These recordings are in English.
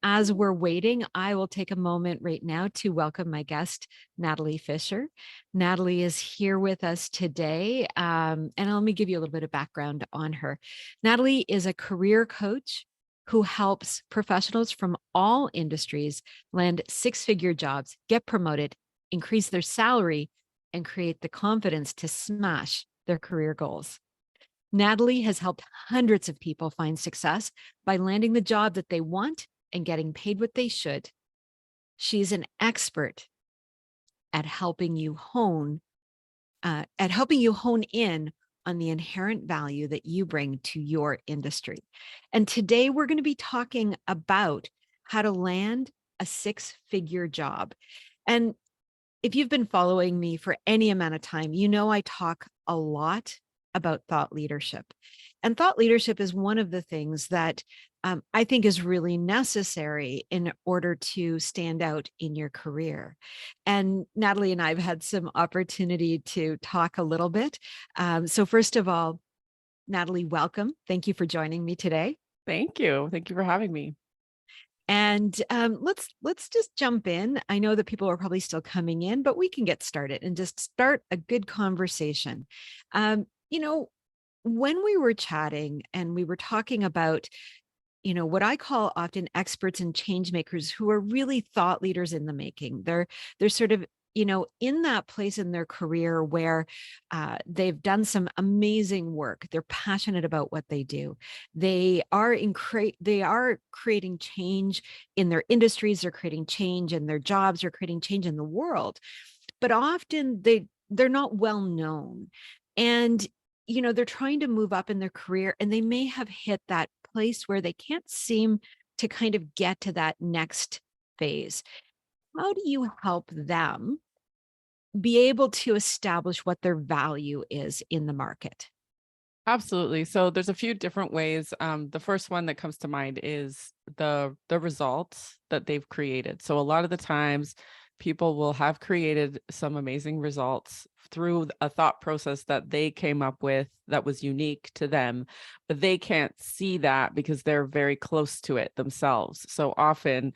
As we're waiting, I will take a moment right now to welcome my guest, Natalie Fisher. Natalie is here with us today, and let me give you a little bit of background on her. Natalie is a career coach who helps professionals from all industries land six-figure jobs, get promoted, increase their salary, and create the confidence to smash their career goals. Natalie has helped hundreds of people find success by landing the job that they want and getting paid what they should. She's an expert at helping you hone in on the inherent value that you bring to your industry. And today we're going to be talking about how to land a six-figure job. And if you've been following me for any amount of time, you know I talk a lot about thought leadership. And thought leadership is one of the things that I think is really necessary in order to stand out in your career. And Natalie and I have had some opportunity to talk a little bit. So first of all, Natalie, welcome. Thank you for joining me today. Thank you. Thank you for having me. And let's just jump in. I know that people are probably still coming in, but we can get started and just start a good conversation. You know, when we were chatting and we were talking about, what I call often experts and change makers who are really thought leaders in the making. They're sort of, in that place in their career where they've done some amazing work. They're passionate about what they do. They are creating change in their industries. They're creating change in their jobs. They're creating change in the world. But often they're not well known. And they're trying to move up in their career, and they may have hit that place where they can't seem to kind of get to that next phase. How do you help them be able to establish what their value is in the market? Absolutely. So there's a few different ways. The first one that comes to mind is the results that they've created. So a lot of the times people will have created some amazing results through a thought process that they came up with that was unique to them, but they can't see that because they're very close to it themselves. So often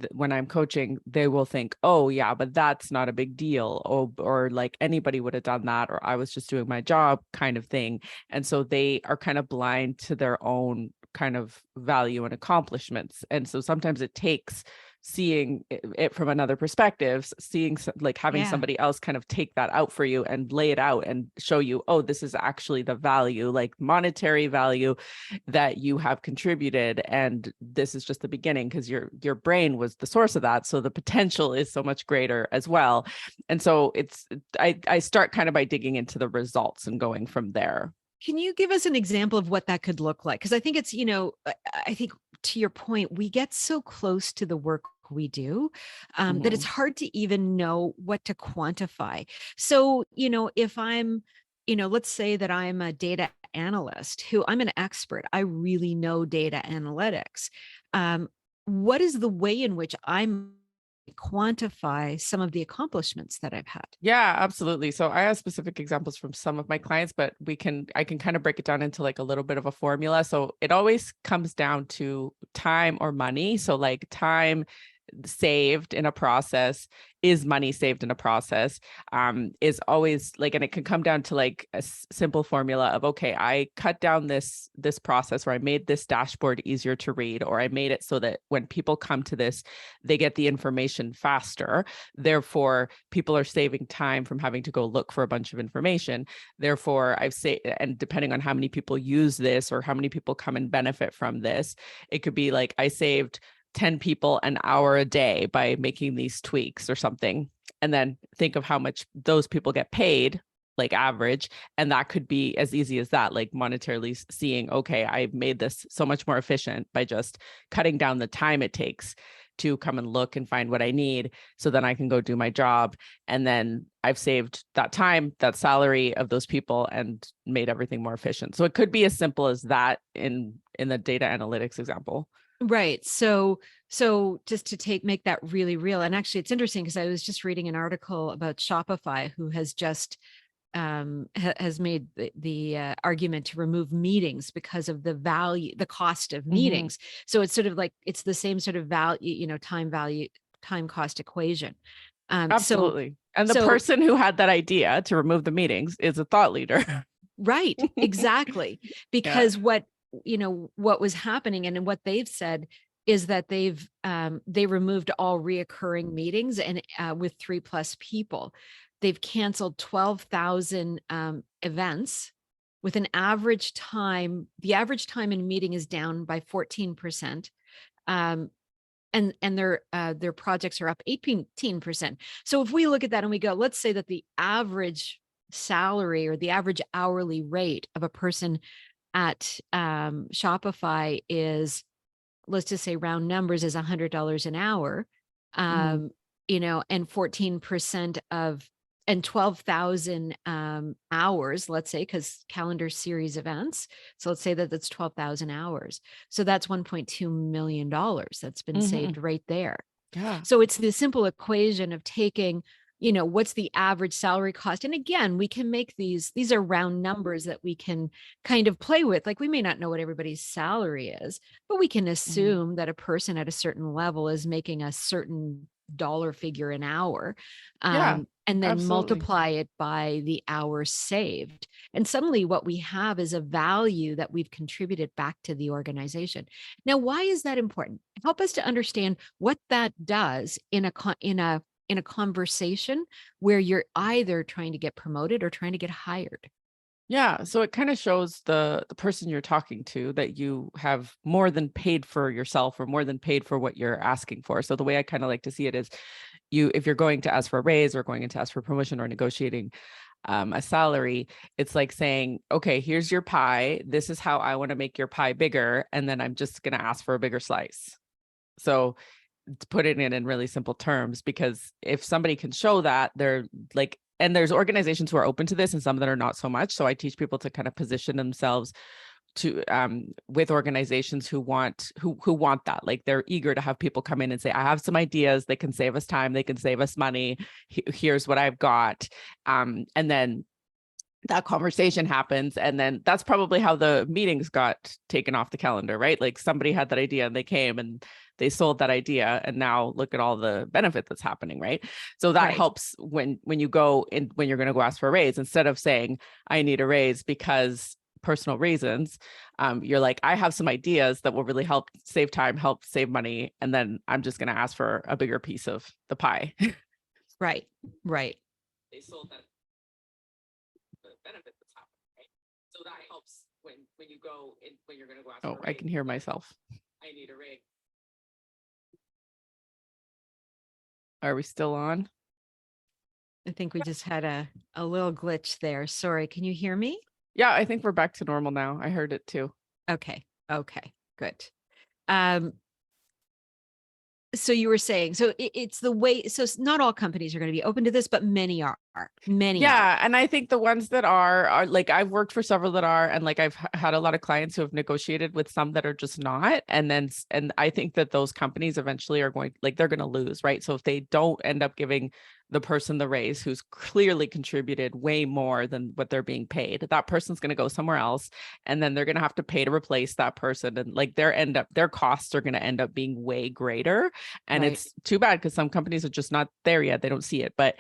when I'm coaching, they will think, oh yeah, but that's not a big deal. Or like anybody would have done that, or I was just doing my job kind of thing. And so they are kind of blind to their own kind of value and accomplishments. And so sometimes it takes seeing it from another perspective, like having somebody else kind of take that out for you and lay it out and show you, oh, this is actually the value, like monetary value that you have contributed. And this is just the beginning because your brain was the source of that. So the potential is so much greater as well. And so I start kind of by digging into the results and going from there. Can you give us an example of what that could look like? Because I think it's, I think to your point, we get so close to the work we do that it's hard to even know what to quantify. So, if I'm, let's say that I'm a data analyst who I'm an expert, I really know data analytics. What is the way in which I'm quantify some of the accomplishments that I've had? Yeah, absolutely. So I have specific examples from some of my clients, but I can kind of break it down into like a little bit of a formula. So it always comes down to time or money. So like time saved in a process is money saved in a process, is always like, and it can come down to like a simple formula of, okay, I cut down this process, or I made this dashboard easier to read, or I made it so that when people come to this, they get the information faster. Therefore, people are saving time from having to go look for a bunch of information. Therefore, I've saved, and depending on how many people use this or how many people come and benefit from this, it could be like I saved 10 people an hour a day by making these tweaks or something. And then think of how much those people get paid, like average. And that could be as easy as that, like monetarily seeing, okay, I've made this so much more efficient by just cutting down the time it takes to come and look and find what I need. So then I can go do my job. And then I've saved that time, that salary of those people, and made everything more efficient. So it could be as simple as that in the data analytics example. Right. So just to make that really real. And actually it's interesting because I was just reading an article about Shopify, who has just has made the argument to remove meetings because of the value, the cost of Mhm. meetings. So it's sort of like it's the same sort of value, time value, time cost equation. Um, so Absolutely. And the so person who had that idea to remove the meetings is a thought leader. right, exactly, Yeah. because what was happening and what they've said is that they removed all reoccurring meetings, and with 3+ people, they've canceled 12,000 events with an average time. The average time in a meeting is down by 14%. Um, and their projects are up 18%. So if we look at that and we go, let's say that the average salary or the average hourly rate of a person at Shopify is, let's just say round numbers, is $100 an hour. Mhm. um, and 14% of, and 12,000 hours, let's say, because calendar series events. So let's say that that's 12,000 hours. So that's $1.2 million that's been Mhm. saved right there. Yeah. So it's the simple equation of taking, what's the average salary cost? And again, we can make these are round numbers that we can kind of play with. Like we may not know what everybody's salary is, but we can Mhm. assume that a person at a certain level is making a certain dollar figure an hour, Yeah. and then Absolutely. multiply it by the hours saved. And suddenly what we have is a value that we've contributed back to the organization. Now, why is that important? Help us to understand what that does in a conversation where you're either trying to get promoted or trying to get hired. Yeah, so it kind of shows the person you're talking to that you have more than paid for yourself or more than paid for what you're asking for. So the way I kind of like to see it is if you're going to ask for a raise or going to ask for promotion or negotiating a salary, it's like saying, okay, here's your pie. This is how I want to make your pie bigger. And then I'm just going to ask for a bigger slice. So to put it in really simple terms, because if somebody can show that, they're like, and there's organizations who are open to this and some that are not so much. So I teach people to kind of position themselves to with organizations who want that, like they're eager to have people come in and say, I have some ideas, they can save us time, they can save us money, here's what I've got. And then that conversation happens, and then that's probably how the meetings got taken off the calendar, right? Like somebody had that idea and they came and they sold that idea, and now look at all the benefit that's happening, right? So that Right. helps when you go in, when you're going to go ask for a raise, instead of saying I need a raise because personal reasons, you're like, I have some ideas that will really help save time, help save money, and then I'm just going to ask for a bigger piece of the pie. Right. Right. They sold that the benefit that's happening, right? So that helps when you go in, when you're going to go ask. Oh, I can hear myself. I need a rig. Are we still on? I think we just had a little glitch there. Sorry. Can you hear me? Yeah, I think we're back to normal now. I heard it too. Okay. Okay. Good. Um, so you were saying, so it's the way, so not all companies are going to be open to this, but many are. Many are. Yeah, and I think the ones that are like, I've worked for several that are, and like I've had a lot of clients who have negotiated with some that are just not, and then and I think that those companies eventually are going, like they're going to lose, right? So if they don't end up giving the person the raise who's clearly contributed way more than what they're being paid, that person's going to go somewhere else, and then they're going to have to pay to replace that person, and like their costs are going to end up being way greater. And Right. it's too bad because some companies are just not there yet, they don't see it. But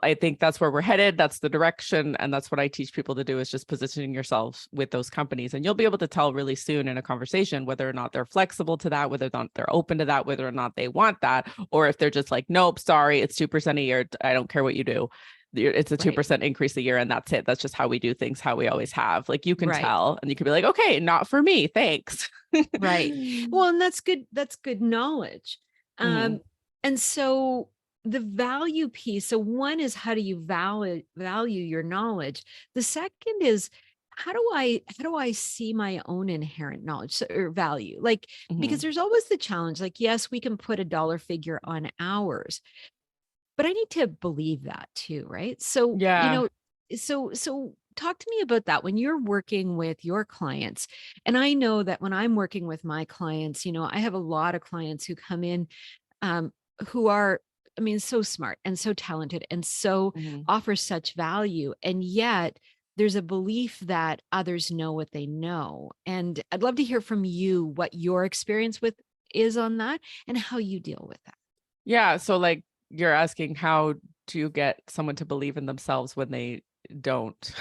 I think that's where we're headed. That's the direction. And that's what I teach people to do, is just positioning yourselves with those companies. And you'll be able to tell really soon in a conversation whether or not they're flexible to that, whether or not they're open to that, whether or not they want that, or if they're just like, nope, sorry, it's 2% a year. I don't care what you do. It's a Right. 2% increase a year. And that's it. That's just how we do things, how we always have. Like you can Right. tell and you can be like, okay, not for me. Thanks. Right. Well, and that's good. That's good knowledge. Mhm. Um, and so the value piece. So one is, how do you value your knowledge? The second is, how do I see my own inherent knowledge or value? Like, because Mhm. there's always the challenge, like, yes, we can put a dollar figure on hours, but I need to believe that too, right? So, Yeah. so talk to me about that when you're working with your clients. And I know that when I'm working with my clients, I have a lot of clients who come in, um, who are I mean, so smart and so talented and so Mhm. offers such value. And yet there's a belief that others know what they know. And I'd love to hear from you what your experience with is on that and how you deal with that. Yeah. So like you're asking, how do you get someone to believe in themselves when they don't,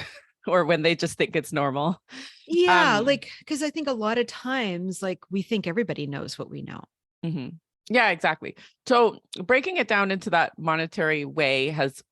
or when they just think it's normal? Yeah, Um, like, because I think a lot of times, like, we think everybody knows what we know. mhm. Yeah, exactly. So breaking it down into that monetary way has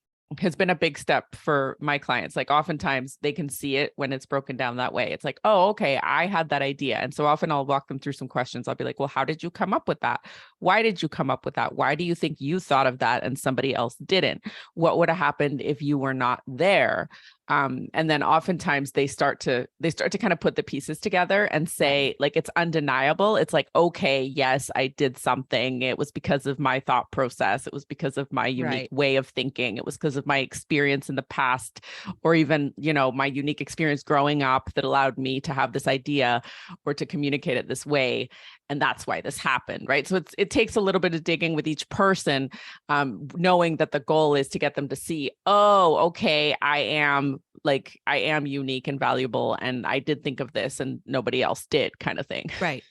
been a big step for my clients. Like oftentimes they can see it when it's broken down that way. It's like, oh, okay, I had that idea. And so often I'll walk them through some questions. I'll be like, well, how did you come up with that? Why did you come up with that? Why do you think you thought of that and somebody else didn't? What would have happened if you were not there? And then oftentimes they start to kind of put the pieces together and Yeah. say, like, it's undeniable. It's like, okay, yes, I did something. It was because of my thought process. It was because of my unique Right. way of thinking. It was because of my experience in the past, or even, my unique experience growing up that allowed me to have this idea or to communicate it this way. And that's why this happened, right? So it takes a little bit of digging with each person, knowing that the goal is to get them to see, oh, okay, I am unique and valuable, and I did think of this and nobody else did, kind of thing. Right.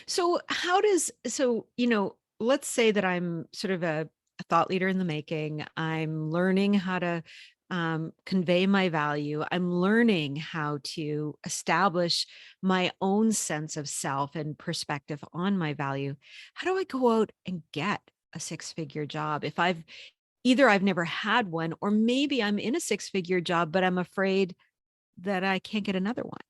So let's say that I'm sort of a thought leader in the making. I'm learning how to convey my value. I'm learning how to establish my own sense of self and perspective on my value. How do I go out and get a six-figure job if I've never had one, or maybe I'm in a six-figure job, but I'm afraid that I can't get another one?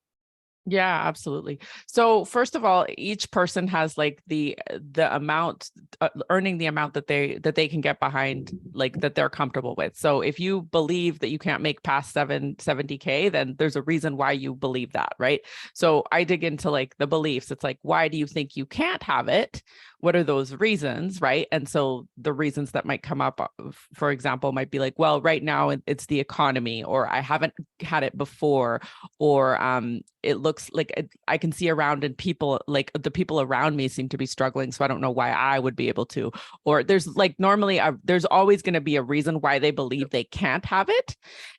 Yeah, absolutely. So first of all, each person has like the amount, earning the amount that they can get behind, like that they're comfortable with. So if you believe that you can't make past 770K, then there's a reason why you believe that, right? So I dig into like the beliefs. It's like, why do you think you can't have it? What are those reasons, right? And so the reasons that might come up, for example, might be like, well, right now it's the economy, or I haven't had it before, or it looks like I can see around, and people, like the people around me, seem to be struggling, so I don't know why I would be able to. Or there's like normally there's always going to be a reason why they believe they can't have it.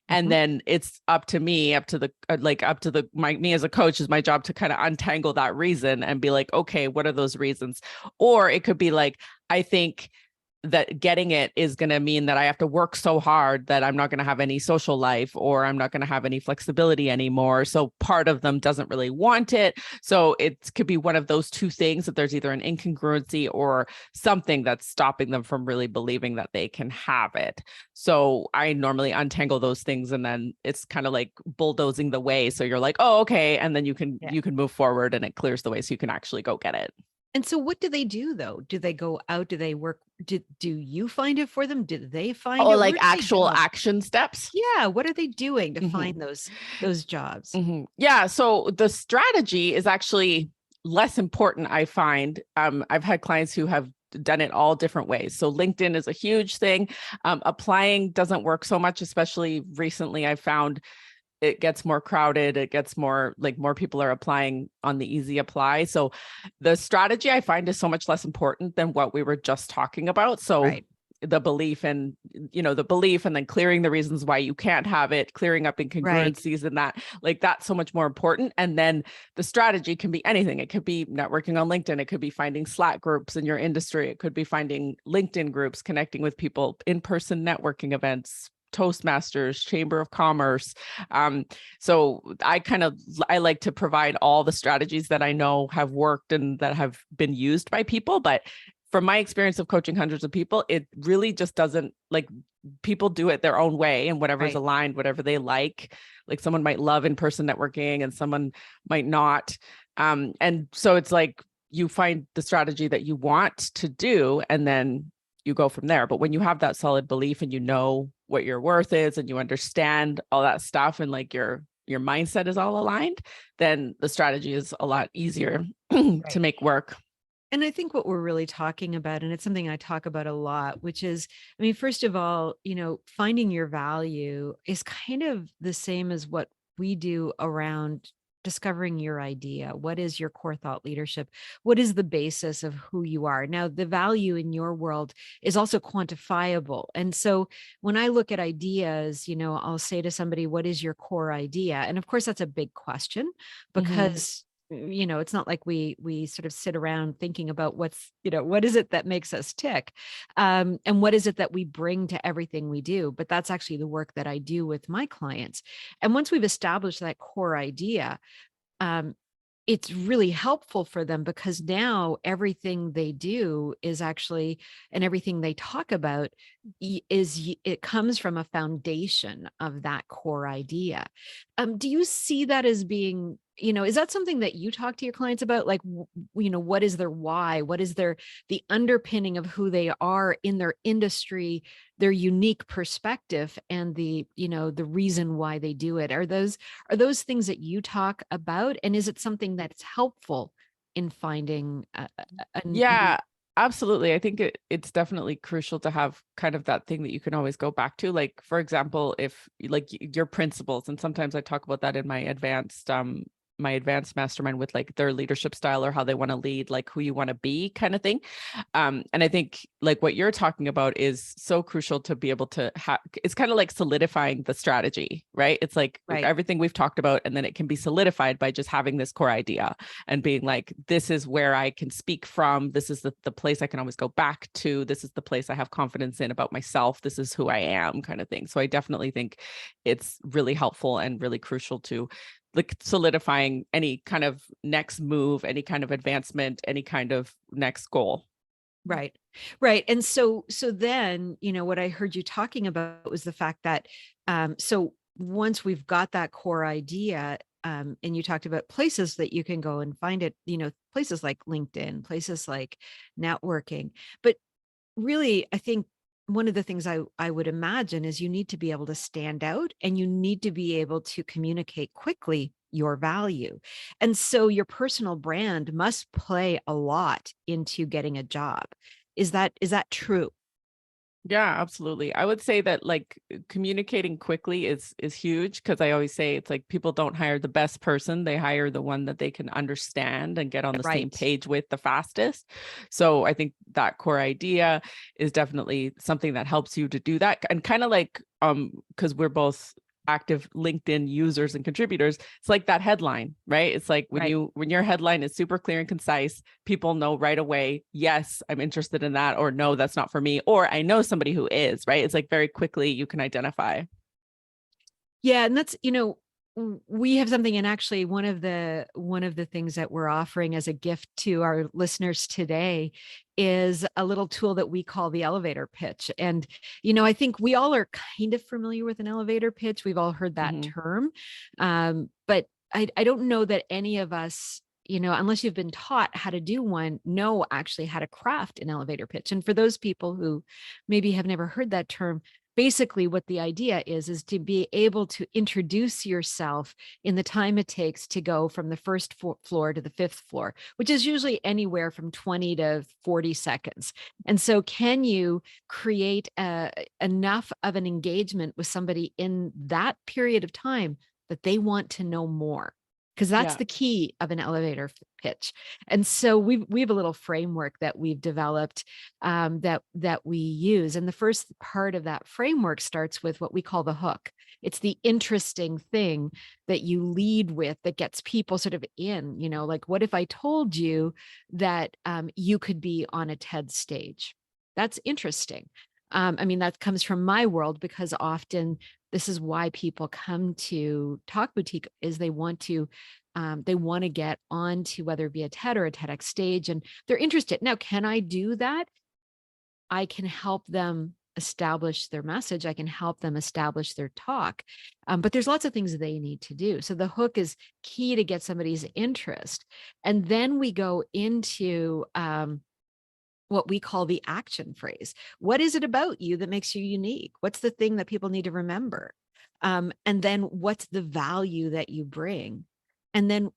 And Mhm. then it's up to me, up to the me as a coach, is my job to kind of untangle that reason and be like, okay, what are those reasons? Or it could be like, I think that getting it is going to mean that I have to work so hard that I'm not going to have any social life, or I'm not going to have any flexibility anymore. So part of them doesn't really want it. So it could be one of those two things, that there's either an incongruency or something that's stopping them from really believing that they can have it. So I normally untangle those things, and then it's kind of like bulldozing the way. So you're like, oh, okay. And then you can Yeah. you can move forward, and it clears the way so you can actually go get it. And so what do they do though? Do they go out? Do they work? Do you find it for them? Did they find Oh, it? like Where do they actual go? action steps. Yeah, what are they doing to Mhm. find those jobs? Yeah. So the strategy is actually less important, I find. I've had clients who have done it all different ways. So LinkedIn is a huge thing. Applying doesn't work so much, especially recently. I found it gets more crowded. It gets more people are applying on the easy apply. So the strategy, I find, is so much less important than what we were just talking about. So Right. the belief, and then clearing the reasons why you can't have it, clearing up Right. incongruencies, and that, like, that's so much more important. And then the strategy can be anything. It could be networking on LinkedIn. It could be finding Slack groups in your industry. It could be finding LinkedIn groups, connecting with people, in-person networking events, Toastmasters, Chamber of Commerce. So I like to provide all the strategies that I know have worked and that have been used by people. But from my experience of coaching hundreds of people, it really just doesn't, like, people do it their own way, and whatever's Right. aligned, whatever they like. Like someone might love in-person networking and someone might not. And so it's like you find the strategy that you want to do, and then you go from there. But when you have that solid belief, and you know what your worth is, and you understand all that stuff, and like your mindset is all aligned, then the strategy is a lot easier to Right. make work. And I think what we're really talking about, and it's something I talk about a lot, which is, I mean, first of all, finding your value is kind of the same as what we do around discovering your idea. What is your core thought leadership? What is the basis of who you are? Now, the value in your world is also quantifiable. And so when I look at ideas, I'll say to somebody, what is your core idea? And of course, that's a big question Mhm. because it's not like we sort of sit around thinking about what is it that makes us tick, and what is it that we bring to everything we do. But that's actually the work that I do with my clients. And once we've established that core idea, um, it's really helpful for them because now everything they do is actually, and everything they talk about it comes from a foundation of that core idea. Do you see that as being, is that something that you talk to your clients about? Like, what is their why? What is the underpinning of who they are in their industry, their unique perspective, and the reason why they do it? Are those things that you talk about? And is it something that's helpful in finding Yeah, absolutely. I think it's definitely crucial to have kind of that thing that you can always go back to. Like, for example, if like your principles, and sometimes I talk about that in my advanced mastermind with like their leadership style or how they want to lead, like who you want to be kind of thing. And I think like what you're talking about is so crucial to be able to have. It's kind of like solidifying the strategy, right? It's like right? everything we've talked about, and then it can be solidified by just having this core idea and being like, this is where I can speak from. This is the place I can always go back to. This is the place I have confidence in about myself. This is who I am, kind of thing. So I definitely think it's really helpful and really crucial to like solidifying any kind of next move, any kind of advancement, any kind of next goal. Right. Right. And so then, what I heard you talking about was the fact that so once we've got that core idea, and you talked about places that you can go and find it, places like LinkedIn, places like networking. But really, I think one of the things I would imagine is you need to be able to stand out, and you need to be able to communicate quickly your value. And so your personal brand must play a lot into getting a job. Is that true? Yeah, absolutely. I would say that like communicating quickly is huge, because I always say it's like people don't hire the best person, they hire the one that they can understand and get on the same Right. page with the fastest. So I think that core idea is definitely something that helps you to do that. And kind of like because we're both active LinkedIn users and contributors, it's like that headline, right? It's like Right. when your headline is super clear and concise, people know right away, yes, I'm interested in that, or no, that's not for me, or I know somebody who is, right? It's like very quickly you can identify. Yeah, and that's, we have something, and actually one of the things that we're offering as a gift to our listeners today is a little tool that we call the elevator pitch. And I think we all are kind of familiar with an elevator pitch. We've all heard that Mhm. term. But I don't know that any of us, unless you've been taught how to do one, know actually how to craft an elevator pitch. And for those people who maybe have never heard that term, basically what the idea is to be able to introduce yourself in the time it takes to go from the first floor to the fifth floor, which is usually anywhere from 20 to 40 seconds. And so can you create enough of an engagement with somebody in that period of time that they want to know more? Because that's Yeah. the key of an elevator pitch. And so we have a little framework that we've developed, that we use. And the first part of that framework starts with what we call the hook. It's the interesting thing that you lead with that gets people sort of in, like, what if I told you that you could be on a TED stage? That's interesting. I mean, that comes from my world because often this is why people come to Talk Boutique is they want to get onto whether it be a TED or a TEDx stage, and they're interested. Now, can I do that? I can help them establish their message. I can help them establish their talk. But there's lots of things they need to do. So the hook is key to get somebody's interest. And then we go into what we call the action phrase. What is it about you that makes you unique? What's the thing that people need to remember? And then what's the value that you bring? And then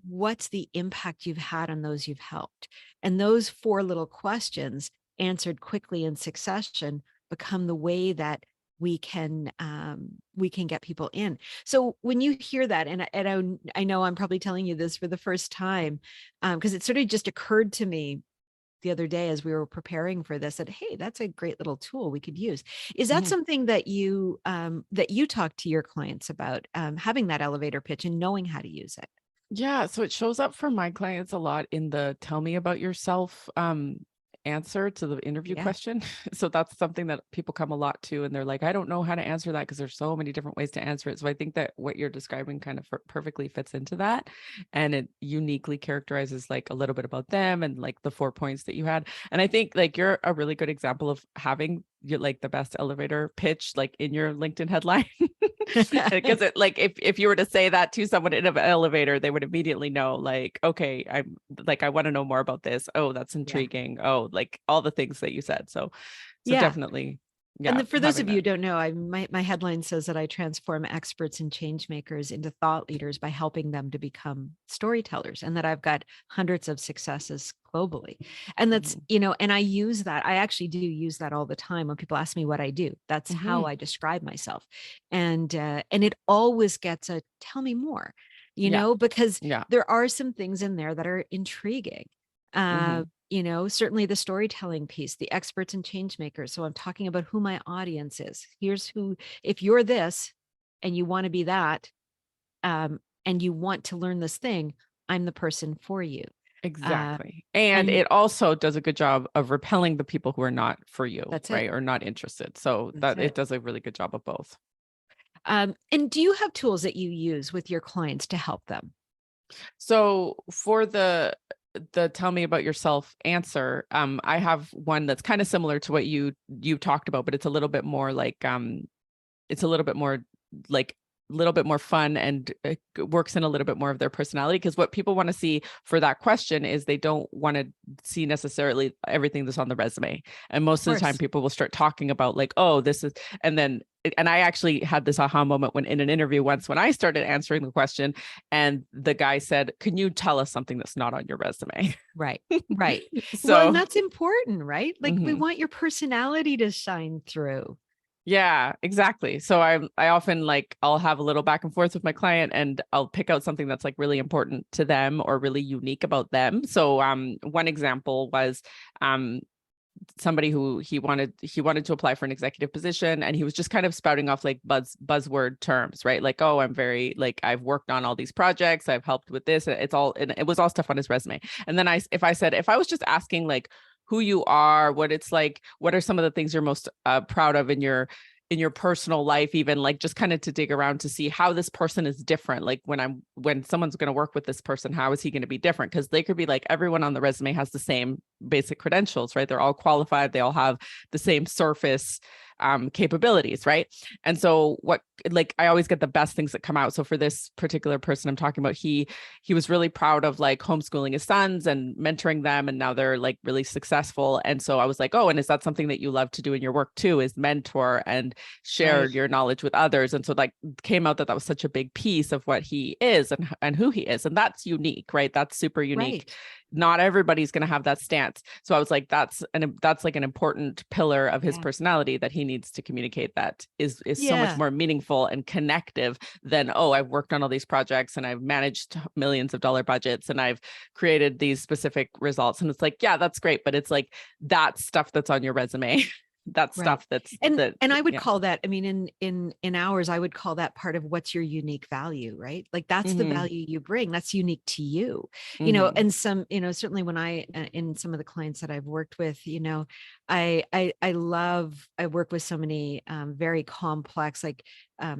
what's the impact you've had on those you've helped? And those four little questions answered quickly in succession become the way that we can get people in. So when you hear that, I know I'm probably telling you this for the first time, because it sort of just occurred to me the other day as we were preparing for this, that hey, that's a great little tool we could use. Is that Mhm. something that you talk to your clients about, having that elevator pitch and knowing how to use it? Yeah, so it shows up for my clients a lot in the tell me about yourself answer to the interview Yeah. question. So that's something that people come a lot to and they're like, I don't know how to answer that because there's so many different ways to answer it. So I think that what you're describing kind of perfectly fits into that, and it uniquely characterizes like a little bit about them and like the 4 points that you had. And I think like you're a really good example of having your like the best elevator pitch like in your LinkedIn headline. Because it like if you were to say that to someone in an elevator, they would immediately know like, okay, I'm like, I want to know more about this. Oh, that's Yeah. intriguing. Oh, like all the things that you said. So Yeah. definitely, And yeah, for those having of you who that. don't know, my headline says that I transform experts and change makers into thought leaders by helping them to become storytellers, and that I've got hundreds of successes globally. And that's, Mhm. and I use that. I actually do use that all the time when people ask me what I do. That's how Mhm. I describe myself. And it always gets a tell me more, Yeah. because Yeah. there are some things in there that are intriguing. Hmm. Certainly the storytelling piece, the experts and change makers. So I'm talking about who my audience is. Here's who, if you're this and you want to be that, and you want to learn this thing, I'm the person for you. Uh, Exactly. And and it also does a good job of repelling the people who are not for you, that's it. right? Or not interested. So That's that it it. does a really good job of both. And do you have tools that you use with your clients to help them? So for the tell me about yourself answer, I have one that's kind of similar to what you talked about, but it's a little bit more like it's a little bit more like a little bit more fun and works in a little bit more of their personality, because what people want to see for that question is they don't want to see necessarily everything that's on the resume. And Of most of the time course. people will start talking about like, oh, this is, and then and I actually had this aha moment when in an interview once when I started answering the question and the guy said, can you tell us something that's not on your resume? Right. Right. Well, and So that's important, right? Like we mhm. want your personality to shine through. Yeah, exactly. So I often like I'll have a little back and forth with my client and I'll pick out something that's like really important to them or really unique about them. So one example was um somebody who he wanted to apply for an executive position and he was just kind of spouting off like buzzword terms, right? Like, oh, I'm very like I've worked on all these projects, I've helped with this. It's all, and it was all stuff on his resume. And then if I was just asking like who you are, what it's like, what are some of the things you're most proud of in your personal life, even like just kind of to dig around to see how this person is different. Like when someone's going to work with this person, how is he going to be different? Because they could be like everyone on the resume has the same basic credentials, right? They're all qualified, they all have the same surface capabilities, right? And so what, like I always get the best things that come out. So for this particular person I'm talking about, he was really proud of like homeschooling his sons and mentoring them, and now they're like really successful. And so I was like, oh, and is that something that you love to do in your work too, is mentor and share Right. your knowledge with others? And so like came out that that was such a big piece of what he is and who he is, and that's unique, right? That's super unique. Right. Not everybody's going to have that stance. So I was like, that's like an important pillar of his Yeah. personality that he needs to communicate, that is so much Yeah. more meaningful and connective than, oh, I've worked on all these projects and I've managed millions of dollar budgets and I've created these specific results. And it's like, yeah, that's great, but it's like that stuff that's on your resume. That Right. stuff that's And that and I would yeah. call that, I mean, in ours, I would call that part of what's your unique value, right? Like that's the Hmm. value you bring. That's unique to you. Hmm. And certainly when in some of the clients that I've worked with, I work with so many very complex, like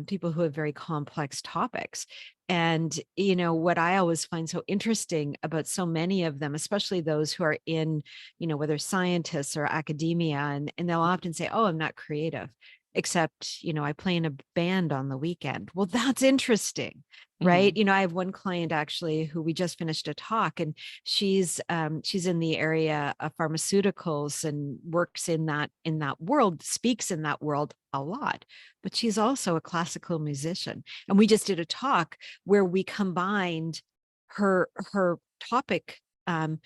people who have very complex topics. And what I always find so interesting about so many of them, especially those who are in, whether scientists or academia, and they'll often say, oh, I'm not creative, except, I play in a band on the weekend. Well, that's interesting. Right. Hmm. I have one client actually who we just finished a talk, and she's in the area of pharmaceuticals and works in that world, speaks in that world a lot, but she's also a classical musician. And we just did a talk where we combined her topic, and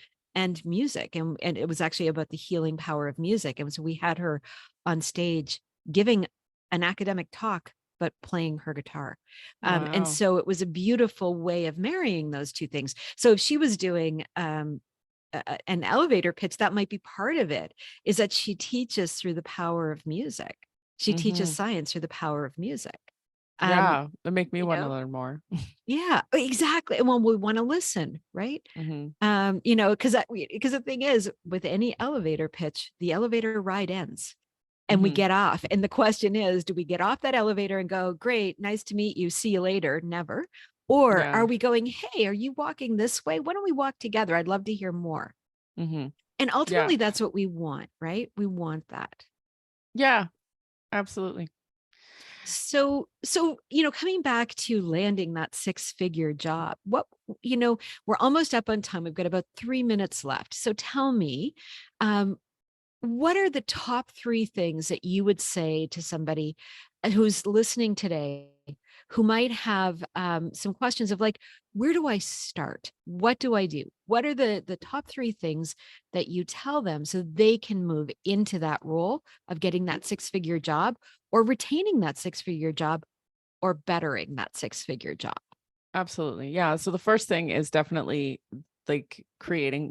music, and it was actually about the healing power of music. And so we had her on stage giving an academic talk, but playing her guitar. And Wow. so it was a beautiful way of marrying those two things. So if she was doing an elevator pitch, that might be part of it, is that she teaches through the power of music. She teaches Hmm. science through the power of music. Um, Yeah, that make me you want to know, learn more. yeah, exactly. Well, we want to listen, right? Hmm. Because the thing is, with any elevator pitch, the elevator ride ends and we Hmm. get off. And the question is, do we get off that elevator and go, great, nice to meet you, see you later? Never. Or Yeah. are we going, hey, are you walking this way? Why don't we walk together? I'd love to hear more. Hmm. And Yeah. ultimately, that's what we want, right? We want that. Yeah, absolutely. So, coming back to landing that six-figure job, we're almost up on time. We've got about 3 minutes left. So tell me, um, what are the top three things that you would say to somebody who's listening today who might have some questions of like, where do I start? What do I do? What are the top three things that you tell them so they can move into that role of getting that six-figure job or retaining that six-figure job or bettering that six-figure job? Absolutely. Yeah. So the first thing is definitely like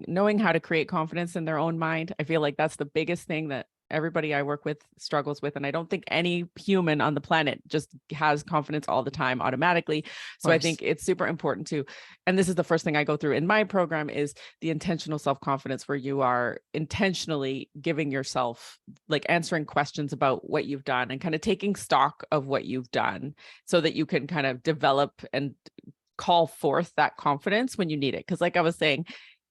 knowing how to create confidence in their own mind. I feel like that's the biggest thing that everybody I work with struggles with. And I don't think any human on the planet just has confidence all the time automatically. Of So I course. think it's super important to, and this is the first thing I go through in my program is the intentional self-confidence where you are intentionally giving yourself like answering questions about what you've done and kind of taking stock of what you've done so that you can kind of develop and call forth that confidence when you need it. Because, like I was saying,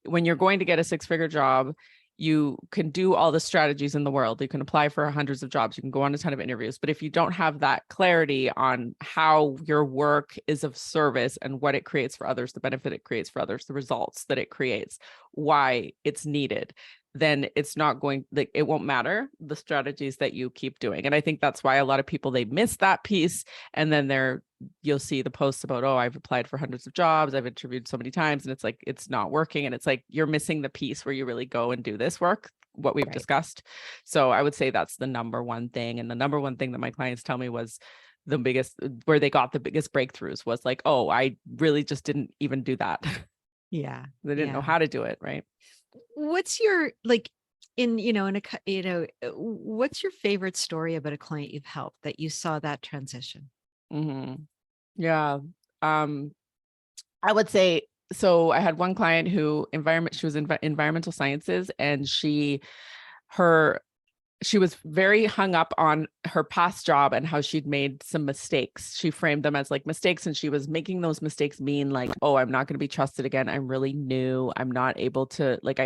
when you're going to get a six-figure job, you can do all the strategies in the world. You can apply for hundreds of jobs. You can go on a ton of interviews. But if you don't have that clarity on how your work is of service and what it creates for others, the benefit it creates for others, the results that it creates, why it's needed, then it's not going, like, it won't matter the strategies that you keep doing. And I think that's why a lot of people, they miss that piece. And then you'll see the posts about, oh, I've applied for hundreds of jobs, I've interviewed so many times, and it's like, it's not working. And it's like, you're missing the piece where you really go and do this work, what we've Right. discussed. So I would say that's the number one thing. And the number one thing that my clients tell me was the biggest, where they got the biggest breakthroughs was like, oh, I really just didn't even do that. Yeah. They didn't know Yeah. how to do it. Right. What's your like what's your favorite story about a client you've helped that you saw that transition? Hmm. Yeah. Um, I would say so. I had one client who she was in environmental sciences, and her she was very hung up on her past job and how she'd made some mistakes. She framed them as like mistakes, and she was making those mistakes mean like, oh, I'm not going to be trusted again. I'm really new. I'm not able to like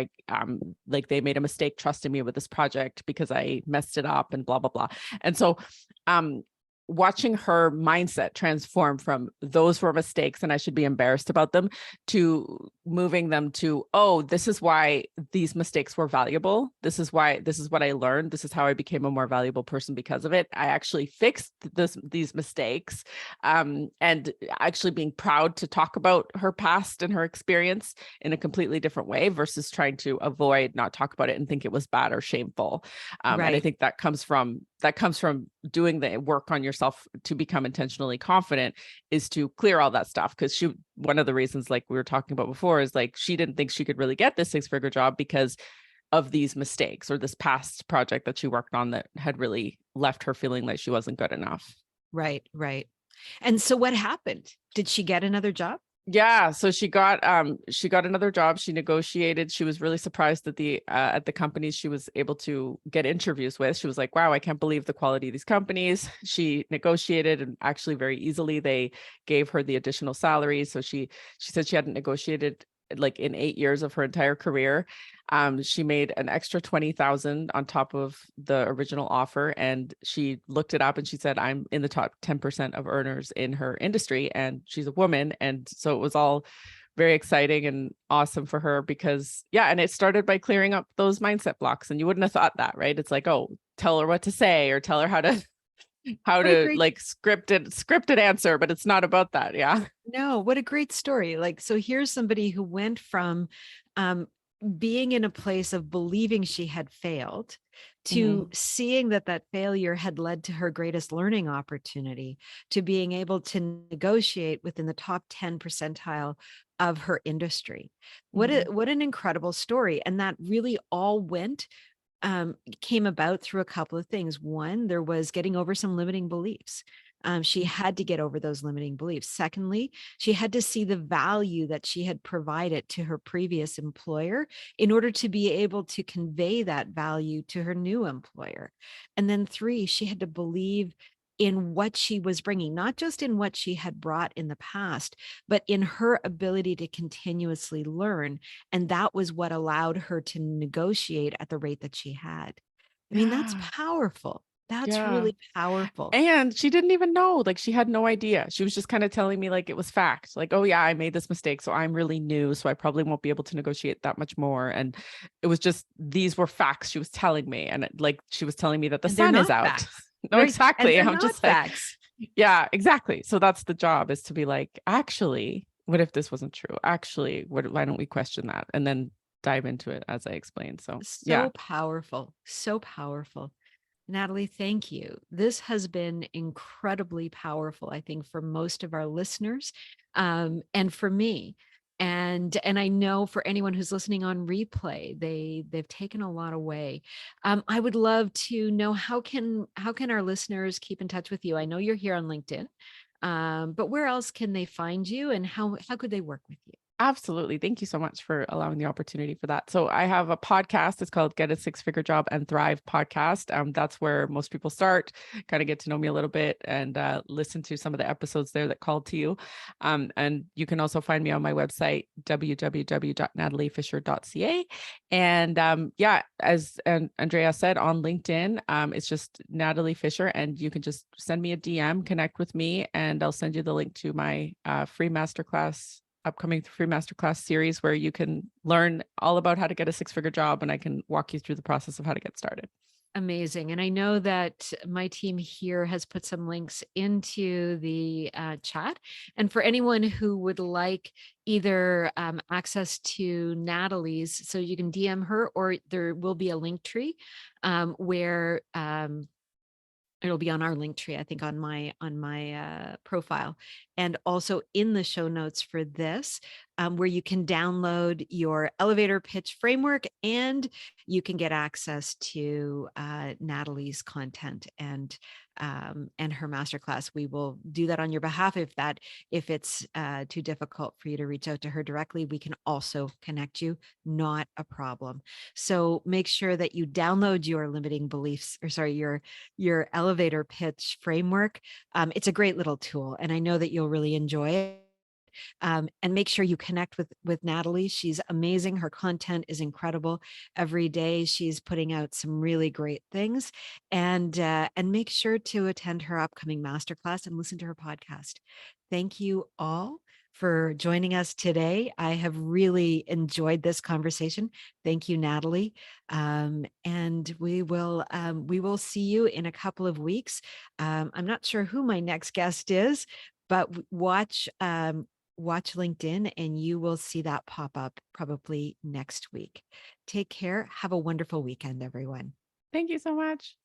they made a mistake trusting me with this project because I messed it up and blah blah blah. And so um watching her mindset transform from those were mistakes and I should be embarrassed about them to moving them to, oh, this is why these mistakes were valuable. This is what I learned. This is how I became a more valuable person because of it. I actually fixed these mistakes. And actually being proud to talk about her past and her experience in a completely different way versus trying to avoid, not talk about it and think it was bad or shameful. And I Right. think that comes from doing the work on yourself to become intentionally confident, is to clear all that stuff. Because one of the reasons, like we were talking about before, is like she didn't think she could really get this six-figure job because of these mistakes or this past project that she worked on that had really left her feeling like she wasn't good enough. Right. Right. And so what happened? Did she get another job? Yeah, so she got another job. She negotiated. She was really surprised at the companies she was able to get interviews with. She was like, "Wow, I can't believe the quality of these companies." She negotiated, and actually very easily they gave her the additional salary. So she said she hadn't negotiated like in 8 years of her entire career. She made an extra 20,000 on top of the original offer, and she looked it up and she said, I'm in the top 10% of earners in her industry, and she's a woman. And so it was all very exciting and awesome for her because, yeah, and it started by clearing up those mindset blocks. And you wouldn't have thought that, right? It's like, oh, tell her what to say or tell her how What a to great like scripted answer, but it's not about that. Yeah. No, what a great story. Like, so here's somebody who went from um being in a place of believing she had failed to Mhm. seeing that that failure had led to her greatest learning opportunity, to being able to negotiate within the top 10 percentile of her industry. Mhm. What an incredible story. And that really all went came about through a couple of things. One, there was getting over some limiting beliefs. She Mhm. had to get over those limiting beliefs. Secondly, she had to see the value that she had provided to her previous employer in order to be able to convey that value to her new employer. And then three, she had to believe in what she was bringing, not just in what she had brought in the past, but in her ability to continuously learn. And that was what allowed her to negotiate at the rate that she had. I mean, that's Yeah. powerful. That's Yeah. really powerful. And she didn't even know, like, she had no idea. She was just kind of telling me like it was fact. Like, "Oh yeah, I made this mistake, so I'm really new, so I probably won't be able to negotiate that much more." And it was just these were facts she was telling me, and like she was telling me that the And they're sun is not out. facts, No, right? And exactly. they're I'm not just like, facts. yeah, exactly. So that's the job, is to be like, actually, what if this wasn't true? Actually, why don't we question that? And then dive into it as I explained. So yeah. So powerful. So powerful. Natalie, thank you. This has been incredibly powerful, I think, for most of our listeners, and for me. And I know for anyone who's listening on replay, they've taken a lot away. I would love to know how can our listeners keep in touch with you? I know you're here on LinkedIn, but where else can they find you, and how could they work with you? Absolutely. Thank you so much for allowing the opportunity for that. So I have a podcast. It's called Get a Six Figure Job and Thrive podcast. That's where most people start, kind of get to know me a little bit, and listen to some of the episodes there that called to you. And you can also find me on my website, www.nataliefisher.ca. And yeah, as Andrea said, on LinkedIn, it's just Natalie Fisher, and you can just send me a DM, connect with me, and I'll send you the link to my free masterclass, upcoming free masterclass series, where you can learn all about how to get a six-figure job, and I can walk you through the process of how to get started. Amazing. And I know that my team here has put some links into the chat. And for anyone who would like either access to Natalie's, so you can DM her, or there will be a link tree where it'll be on our link tree, I think, on my profile, and also in the show notes for this, where you can download your elevator pitch framework, and you can get access to Natalie's content and her masterclass. We will do that on your behalf. If it's too difficult for you to reach out to her directly, we can also connect you. Not a problem. So make sure that you download your limiting beliefs, or sorry, your elevator pitch framework. It's a great little tool, and I know that you'll really enjoy it. And make sure you connect with Natalie. She's amazing. Her content is incredible. Every day she's putting out some really great things, and make sure to attend her upcoming masterclass and listen to her podcast. Thank you all for joining us today. I have really enjoyed this conversation. Thank you, Natalie. And we will see you in a couple of weeks. I'm not sure who my next guest is, but watch LinkedIn and you will see that pop up probably next week. Take care. Have a wonderful weekend, everyone. Thank you so much.